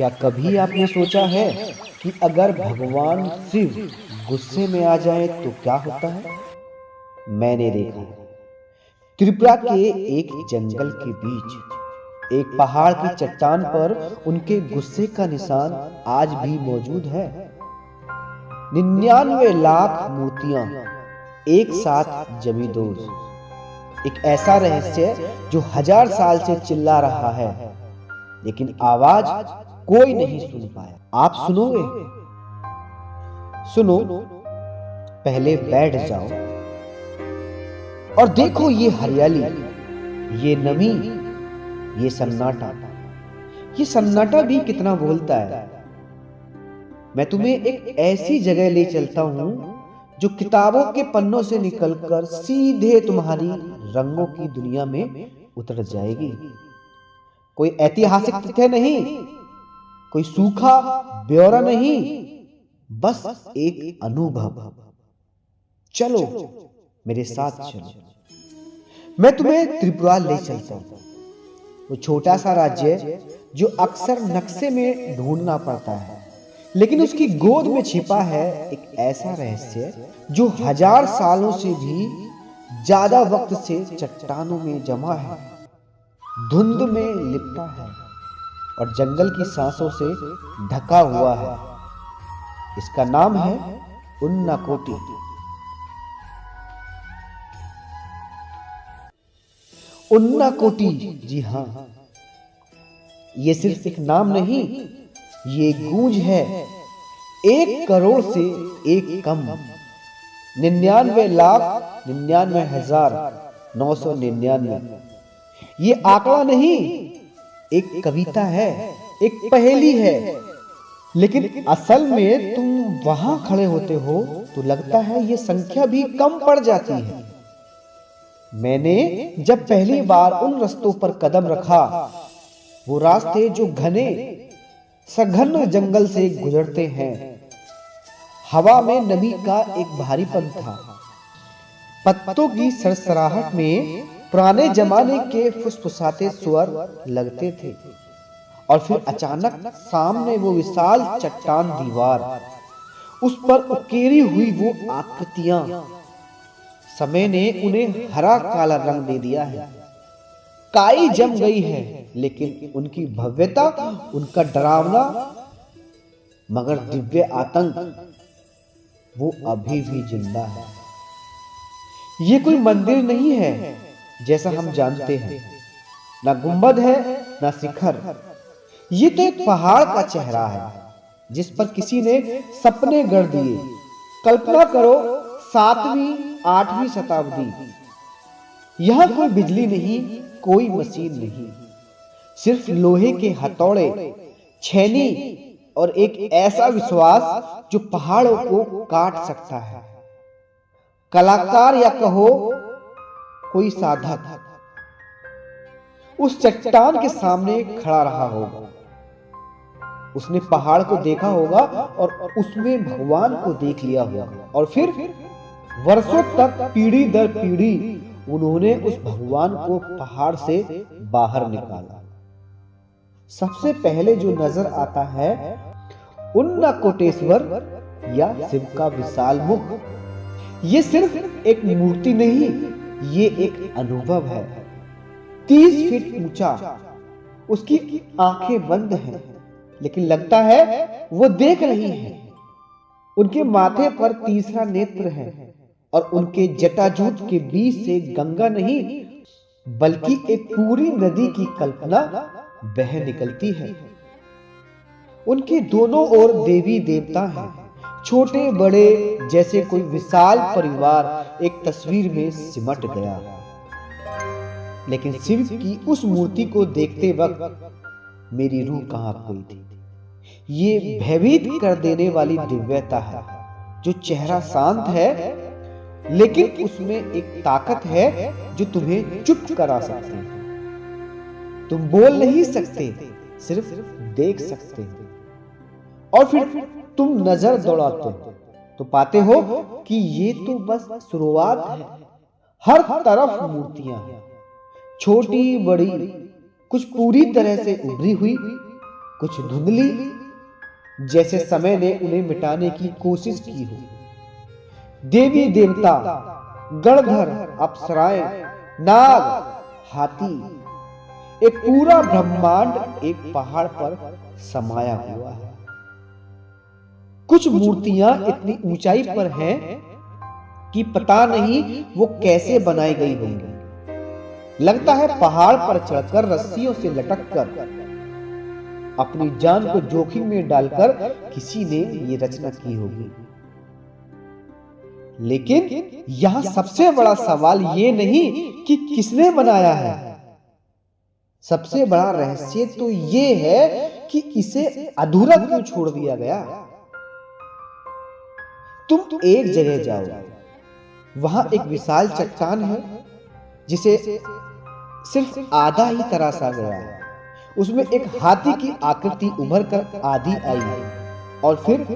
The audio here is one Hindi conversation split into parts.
क्या कभी आपने सोचा है कि अगर भगवान शिव गुस्से में आ जाए तो क्या होता है? मैंने देखा है। त्रिपुरा के एक जंगल के बीच एक पहाड़ की चट्टान पर उनके गुस्से का निशान आज भी मौजूद है। 99 लाख मूर्तियां एक साथ जमी दोज, एक ऐसा रहस्य जो 1000 साल से चिल्ला रहा है, लेकिन आवाज कोई नहीं सुन पाया। आप सुनोगे? सुनो, पहले बैठ जाओ और देखो ये हरियाली, ये नमी, ये सन्नाटा। ये सन्नाटा भी कितना बोलता है। मैं तुम्हें एक ऐसी जगह ले चलता हूं जो किताबों के पन्नों से निकलकर सीधे तुम्हारी रंगों की दुनिया में उतर जाएगी। कोई ऐतिहासिक तथ्य नहीं, कोई सूखा ब्यौरा नहीं, बस एक अनुभव। चलो मेरे साथ चलो, मैं तुम्हें त्रिपुरा ले चलता हूं। वो छोटा सा राज्य जो अक्सर नक्शे में ढूंढना पड़ता है, लेकिन उसकी गोद में छिपा है एक ऐसा रहस्य जो 1000 सालों से भी ज्यादा वक्त से चट्टानों में जमा है, धुंध में लिपटा है और जंगल की सांसों से ढका हुआ है। इसका नाम है उन्नाकोटी। उन्नाकोटी, जी हां, ये सिर्फ एक नाम नहीं, ये गूंज है 1 करोड़ से एक कम, 99,99,999। ये आंकड़ा नहीं, एक कविता है, एक पहेली है। लेकिन असल में तुम वहां खड़े होते हो तो लगता है ये संख्या भी कम पड़ जाती है। मैंने जब पहली बार उन रास्तों पर कदम रखा, वो रास्ते जो घने सघन जंगल से गुजरते हैं, हवा में नमी का एक भारीपन था। पत्तों की सरसराहट में पुराने जमाने के फुसफुसाते स्वर लगते थे। और फिर अचानक सामने वो विशाल चट्टान दीवार, उस पर उकेरी हुई वो आकृतियां। समय ने उन्हें हरा काला रंग दे दिया है, काई जम गई है, लेकिन उनकी भव्यता, उनका डरावना मगर दिव्य आतंक, वो अभी भी जिंदा है। ये कोई मंदिर नहीं है जैसा हम जानते हैं, ना गुंबद है ना शिखर। ये तो एक पहाड़ का चेहरा है जिस पर किसी ने सपने गढ़ दिए। कल्पना करो, 7वीं 8वीं शताब्दी। यहां कोई बिजली नहीं, कोई मशीन नहीं, सिर्फ लोहे के हथौड़े, छेनी और एक ऐसा विश्वास जो पहाड़ों को काट सकता है। कलाकार या कहो कोई साधक उस चट्टान के सामने खड़ा रहा होगा। उसने पहाड़ को देखा होगा और उसमें भगवान को देख लिया होगा, और फिर वर्षों तक पीढ़ी दर पीढ़ी उन्होंने उस भगवान को पहाड़ से बाहर निकाला। सबसे पहले जो नजर आता है उन्नाकोटेश्वर या शिव का विशाल मुख। ये सिर्फ एक मूर्ति नहीं, ये एक अनुभव है। 30 फीट ऊंचा, उसकी आंखें बंद हैं, लेकिन लगता है वो देख रही है। उनके माथे पर तीसरा नेत्र है और उनके जटाजूट के बीच से गंगा नहीं बल्कि एक पूरी नदी की कल्पना बह निकलती है। उनके दोनों ओर देवी देवता हैं, छोटे बड़े, जैसे कोई विशाल परिवार एक तस्वीर में सिमट गया। लेकिन शिव की उस मूर्ति को देखते वक्त मेरी रूह कहां खोई थी। ये भयभीत कर देने वाली दिव्यता है, जो चेहरा शांत है लेकिन उसमें एक ताकत है जो तुम्हें चुप करा सकती है। तुम बोल नहीं सकते, सिर्फ देख सकते हो। और फिर तुम नजर दौड़ाते हो तो पाते हो कि ये तो बस शुरुआत है। हर तरफ मूर्तियां हैं, छोटी बड़ी, कुछ पूरी तरह से उभरी हुई, कुछ धुंधली, जैसे समय ने उन्हें मिटाने की कोशिश की हो। देवी देवता, गणधर, अप्सराएं, नाग, हाथी, एक पूरा ब्रह्मांड एक पहाड़ पर समाया हुआ है। कुछ मूर्तियां इतनी ऊंचाई पर हैं कि पता नहीं वो कैसे बनाई गई होंगी। लगता है पहाड़ पर चढ़कर रस्सियों से लटककर अपनी जान को जोखिम में डालकर किसी ने ये रचना की होगी। लेकिन यहां सबसे बड़ा सवाल ये नहीं कि किसने बनाया है, सबसे बड़ा रहस्य तो ये है कि इसे अधूरा क्यों छोड़ दिया गया। तुम एक जगह जाओ, वहां एक विशाल चट्टान है जिसे सिर्फ आधा ही तराशा गया है। उसमें एक हाथी की आकृति उभर कर आधी आई और फिर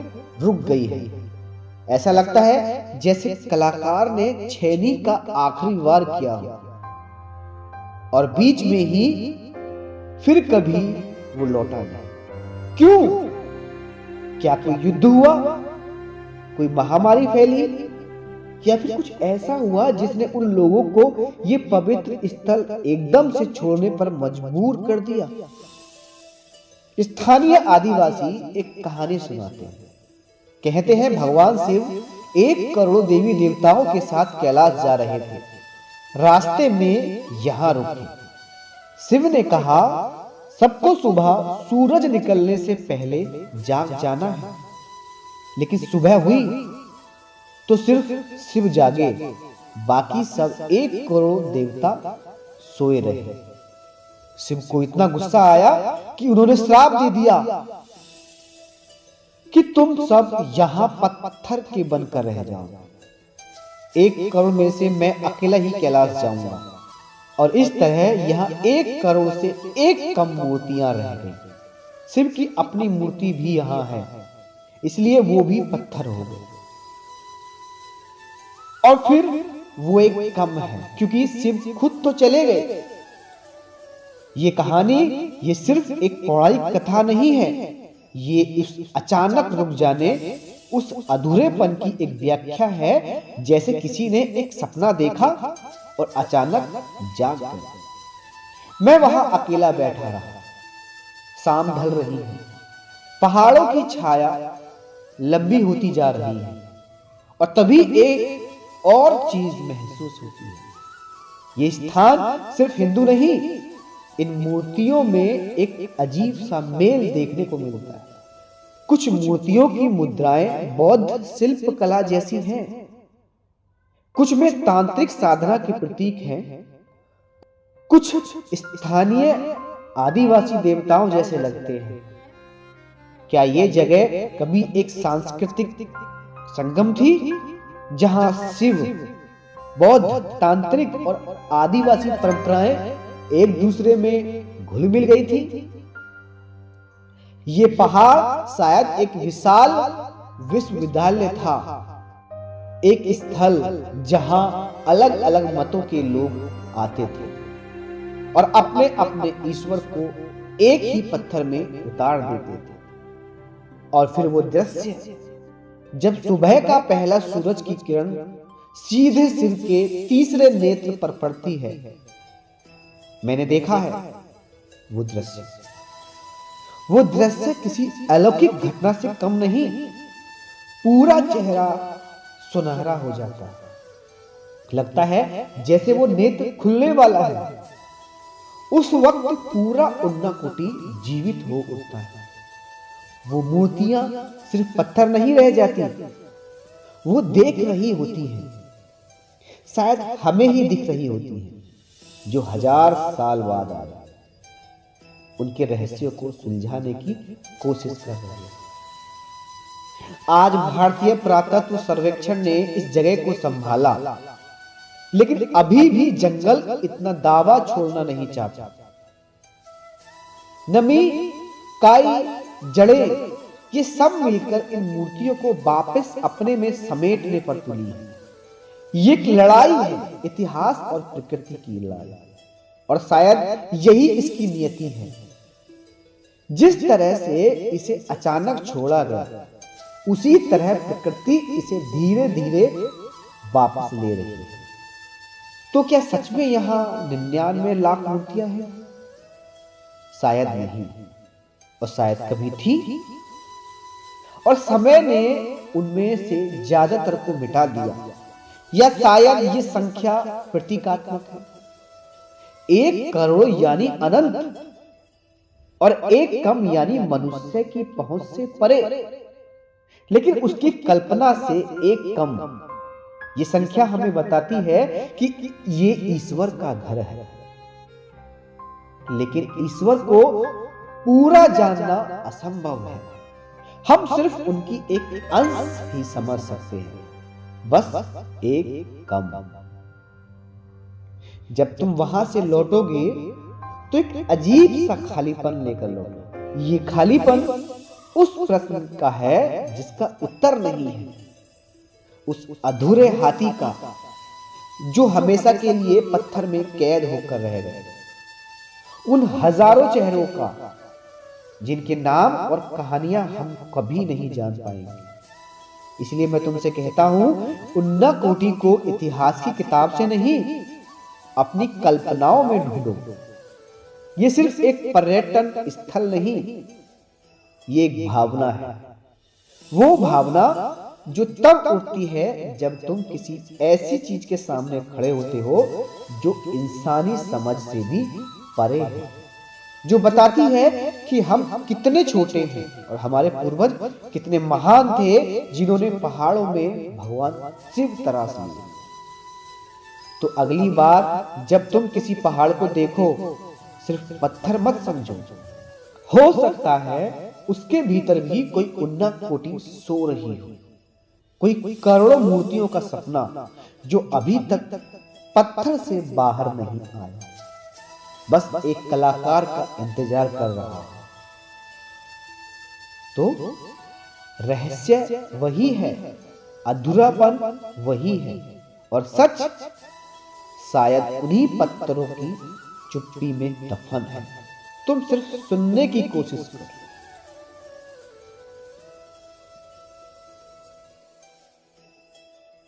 रुक गई है। ऐसा लगता है जैसे कलाकार ने छेनी का आखिरी वार किया हो और बीच में ही फिर कभी वो लौटा नहीं। क्यों? क्या कोई युद्ध हुआ, कोई महामारी फैली, या फिर कुछ ऐसा हुआ जिसने उन लोगों को ये पवित्र स्थल एकदम से छोड़ने पर मजबूर कर दिया? स्थानीय आदिवासी एक कहानी सुनाते हैं। कहते हैं भगवान शिव 1 करोड़ देवी देवताओं के साथ कैलाश जा रहे थे। रास्ते में यहां रुके। शिव ने कहा, सबको सुबह सूरज निकलने से पहले जाग जाना है। लेकिन सुबह हुई तो सिर्फ शिव जागे, बाकी सब 1 करोड़ देवता सोए रहे। शिव को इतना गुस्सा आया कि उन्होंने श्राप दे दिया कि तुम सब यहां पत्थर के बनकर रह जाओ। 1 करोड़ में से मैं अकेला ही कैलाश जाऊंगा। और इस तरह यहां 1 करोड़ से 1 कम मूर्तियां रह गई। शिव की अपनी मूर्ति भी यहां है, इसलिए वो भी पत्थर हो गए। और फिर वो एक कम है क्योंकि शिव खुद तो चले गए। ये कहानी ये सिर्फ एक पौराणिक कथा नहीं है, ये उस अचानक रुक जाने, उस अधूरेपन की एक व्याख्या है। जैसे किसी ने एक सपना देखा और अचानक जाग गया। मैं वहां अकेला बैठा रहा। शाम ढल रही है, पहाड़ों की छाया लंबी होती जा रही है और तभी एक और चीज महसूस होती है। ये स्थान सिर्फ हिंदू नहीं, इन मूर्तियों में एक अजीब सा मेल देखने को मिलता है। कुछ मूर्तियों की मुद्राएं बौद्ध शिल्प कला जैसी हैं, कुछ में तांत्रिक साधना के प्रतीक हैं, कुछ स्थानीय आदिवासी देवताओं जैसे लगते हैं। क्या ये जगह कभी एक सांस्कृतिक संगम थी जहां शिव, बौद्ध, तांत्रिक और आदिवासी परंपराएं एक दूसरे में घुल मिल गई थी? ये पहाड़ शायद एक विशाल विश्वविद्यालय था, एक स्थल जहां अलग अलग मतों के लोग आते थे और अपने अपने ईश्वर को एक ही पत्थर में उतार देते थे। और फिर वो दृश्य जब सुबह का पहला सूरज की किरण सीधे सिर के तीसरे नेत्र पर पड़ती है, मैंने देखा है वो दृश्य किसी अलौकिक घटना से कम नहीं। पूरा चेहरा सुनहरा हो जाता है, लगता है जैसे वो नेत्र खुलने वाला है। उस वक्त पूरा उन्नाकोटी जीवित हो उठता है। वो मूर्तियां सिर्फ पत्थर नहीं रह जाती, वो देख रही होती हैं, शायद हमें ही दिख रही होती हैं, जो 1000 साल बाद आ जाए। उनके रहस्यों को सुलझाने की कोशिश कर रहे हैं। आज भारतीय पुरातत्व सर्वेक्षण ने इस जगह को संभाला, लेकिन अभी भी जंगल इतना दावा छोड़ना नहीं चाहता। नमी, काई, जड़ें, ये सब मिलकर इन मूर्तियों को वापस अपने में समेटने पर तुली है। ये एक लड़ाई है, इतिहास और प्रकृति की लड़ाई, और शायद यही इसकी नियति है। जिस तरह से इसे अचानक छोड़ा गया, उसी तरह प्रकृति इसे धीरे धीरे वापस ले रही है। तो क्या सच में यहाँ 99 लाख मूर्तियां हैं? शायद नहीं, और शायद कभी थी, और समय ने उनमें से ज्यादातर को मिटा दिया, या शायद ये संख्या प्रतीकात्मक है। 1 करोड़ यानी अनंत, और 1 कम यानी मनुष्य की पहुंच से परे, लेकिन उसकी कल्पना से 1 कम। ये संख्या हमें बताती है कि ये ईश्वर का घर है, लेकिन ईश्वर को पूरा जानना असंभव है। हम सिर्फ उनकी एक अंश ही समझ सकते हैं, बस 1 कम। जब तुम वहां से लौटोगे तो एक अजीब सा खालीपन लेकर लौटो। ये खालीपन उस प्रश्न का है जिसका उत्तर नहीं है, उस अधूरे हाथी का जो हमेशा के लिए पत्थर में कैद होकर रह गए, उन हजारों चेहरों का जिनके नाम और कहानियां हम कभी नहीं जान पाएंगे। इसलिए मैं तुमसे कहता हूं, उन्नाकोटी को इतिहास की किताब से नहीं, अपनी कल्पनाओं में ढूंढो। ये सिर्फ एक पर्यटन स्थल नहीं, ये एक भावना है। वो भावना जो तब उठती है जब तुम किसी ऐसी चीज के सामने खड़े होते हो जो इंसानी समझ से भी परे है, जो बताती है कि हम कितने छोटे हैं और हमारे पूर्वज कितने महान थे, जिन्होंने पहाड़ों में भगवान शिव तराश लिए। तो अगली बार जब तुम किसी पहाड़ को देखो, सिर्फ पत्थर मत समझो। हो सकता है उसके भीतर भी कोई उन्नाकोटी सो रही हो, कोई करोड़ों मूर्तियों का सपना जो अभी तक पत्थर से बाहर नहीं आया, बस एक कलाकार का इंतजार कर रहा है। तो रहस्य वही है, अधूरापन वही है, और सच शायद उन्हीं पत्थरों की चुप्पी में दफन है। तुम सिर्फ सुनने की कोशिश करो।